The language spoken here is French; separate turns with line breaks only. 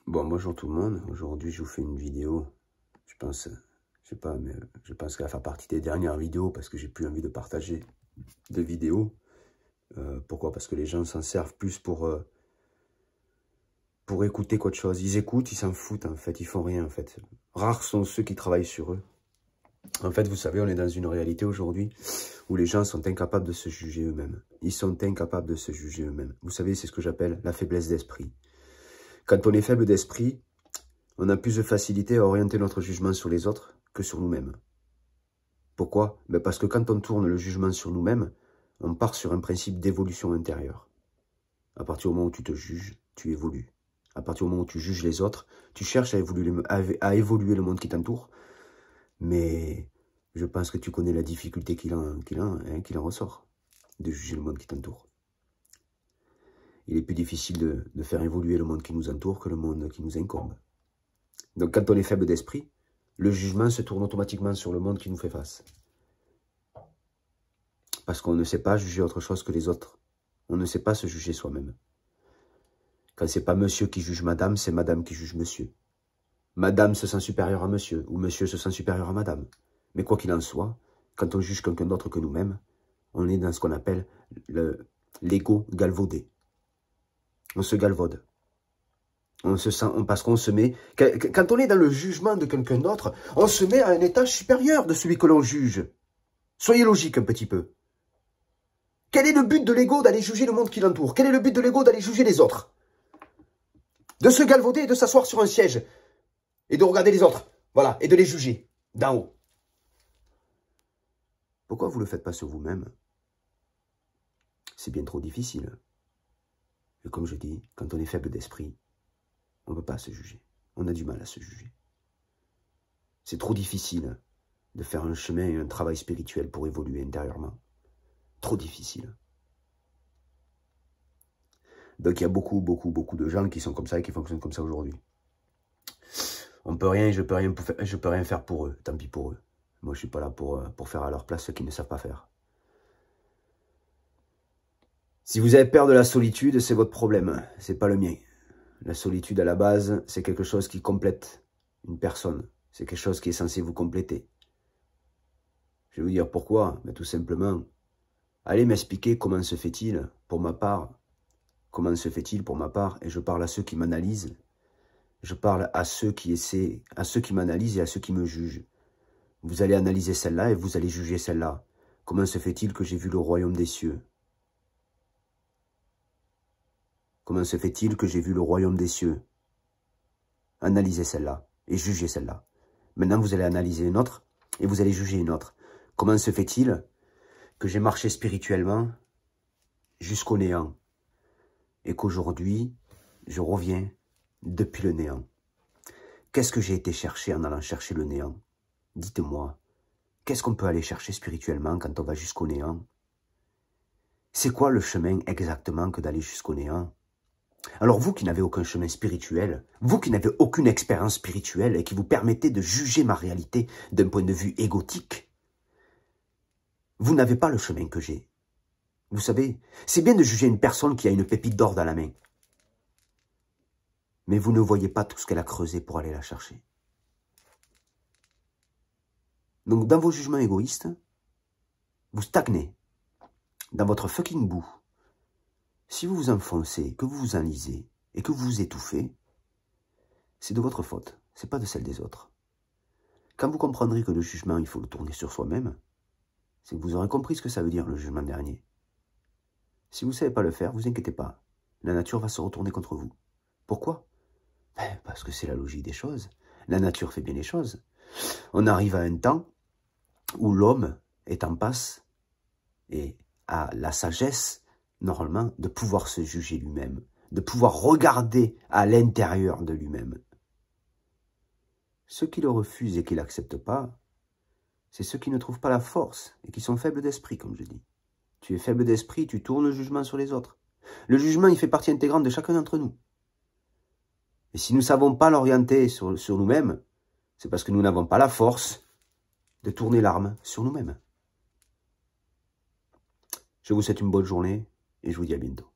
Bon, bonjour tout le monde. Aujourd'hui, je vous fais une vidéo. Je pense, je sais pas, mais je pense qu'elle va faire partie des dernières vidéos parce que j'ai plus envie de partager de vidéos. Pourquoi? Parce que les gens s'en servent plus pour écouter qu'autre chose. Ils écoutent, ils s'en foutent en fait, ils font rien en fait. Rares sont ceux qui travaillent sur eux. En fait, vous savez, on est dans une réalité aujourd'hui où les gens sont incapables de se juger eux-mêmes. Ils sont incapables de se juger eux-mêmes. Vous savez, c'est ce que j'appelle la faiblesse d'esprit. Quand on est faible d'esprit, on a plus de facilité à orienter notre jugement sur les autres que sur nous-mêmes. Pourquoi? Ben parce que quand on tourne le jugement sur nous-mêmes, on part sur un principe d'évolution intérieure. À partir du moment où tu te juges, tu évolues. À partir du moment où tu juges les autres, tu cherches à évoluer le monde qui t'entoure. Mais je pense que tu connais la difficulté qu'il en ressort de juger le monde qui t'entoure. Il est plus difficile de faire évoluer le monde qui nous entoure que le monde qui nous incombe. Donc quand on est faible d'esprit, le jugement se tourne automatiquement sur le monde qui nous fait face. Parce qu'on ne sait pas juger autre chose que les autres. On ne sait pas se juger soi-même. Quand c'est pas monsieur qui juge madame, c'est madame qui juge monsieur. Madame se sent supérieure à monsieur, ou monsieur se sent supérieur à madame. Mais quoi qu'il en soit, quand on juge quelqu'un d'autre que nous-mêmes, on est dans ce qu'on appelle l'ego galvaudé. On se galvaude. On se sent, parce qu'on se met, quand on est dans le jugement de quelqu'un d'autre, on se met à un étage supérieur de celui que l'on juge. Soyez logique un petit peu. Quel est le but de l'ego d'aller juger le monde qui l'entoure? Quel est le but de l'ego d'aller juger les autres? De se galvauder et de s'asseoir sur un siège et de regarder les autres, voilà, et de les juger d'en haut. Pourquoi vous ne le faites pas sur vous-même? C'est bien trop difficile. Et comme je dis, quand on est faible d'esprit, on ne peut pas se juger. On a du mal à se juger. C'est trop difficile de faire un chemin et un travail spirituel pour évoluer intérieurement. Trop difficile. Donc il y a beaucoup de gens qui sont comme ça et qui fonctionnent comme ça aujourd'hui. On peut rien, je peux rien faire pour eux. Tant pis pour eux. Moi je suis pas là pour faire à leur place ce qu'ils ne savent pas faire. Si vous avez peur de la solitude, c'est votre problème. C'est pas le mien. La solitude, à la base, c'est quelque chose qui complète une personne. C'est quelque chose qui est censé vous compléter. Je vais vous dire pourquoi. Mais tout simplement, allez m'expliquer comment se fait-il, pour ma part, comment se fait-il pour ma part, et je parle à ceux qui m'analysent, je parle à ceux qui essaient, à ceux qui m'analysent et à ceux qui me jugent. Vous allez analyser celle-là et vous allez juger celle-là. Comment se fait-il que j'ai vu le royaume des cieux? Comment se fait-il que j'ai vu le royaume des cieux? Analysez celle-là et jugez celle-là. Maintenant, vous allez analyser une autre et vous allez juger une autre. Comment se fait-il que j'ai marché spirituellement jusqu'au néant et qu'aujourd'hui, je reviens depuis le néant? Qu'est-ce que j'ai été chercher en allant chercher le néant? Dites-moi, qu'est-ce qu'on peut aller chercher spirituellement quand on va jusqu'au néant? C'est quoi le chemin exactement que d'aller jusqu'au néant? Alors vous qui n'avez aucun chemin spirituel, vous qui n'avez aucune expérience spirituelle et qui vous permettez de juger ma réalité d'un point de vue égotique, vous n'avez pas le chemin que j'ai. Vous savez, c'est bien de juger une personne qui a une pépite d'or dans la main. Mais vous ne voyez pas tout ce qu'elle a creusé pour aller la chercher. Donc dans vos jugements égoïstes, vous stagnez dans votre fucking boue. Si vous vous enfoncez, que vous vous enlisez et que vous vous étouffez, c'est de votre faute, c'est pas de celle des autres. Quand vous comprendrez que le jugement, il faut le tourner sur soi-même, c'est que vous aurez compris ce que ça veut dire le jugement dernier. Si vous ne savez pas le faire, vous inquiétez pas. La nature va se retourner contre vous. Pourquoi? Parce que c'est la logique des choses. La nature fait bien les choses. On arrive à un temps où l'homme est en passe et a la sagesse, normalement, de pouvoir se juger lui-même, de pouvoir regarder à l'intérieur de lui-même. Ceux qui le refusent et qui ne l'acceptent pas, c'est ceux qui ne trouvent pas la force et qui sont faibles d'esprit, comme je dis. Tu es faible d'esprit, tu tournes le jugement sur les autres. Le jugement, il fait partie intégrante de chacun d'entre nous. Et si nous ne savons pas l'orienter sur nous-mêmes, c'est parce que nous n'avons pas la force de tourner l'arme sur nous-mêmes. Je vous souhaite une bonne journée et je vous dis à bientôt.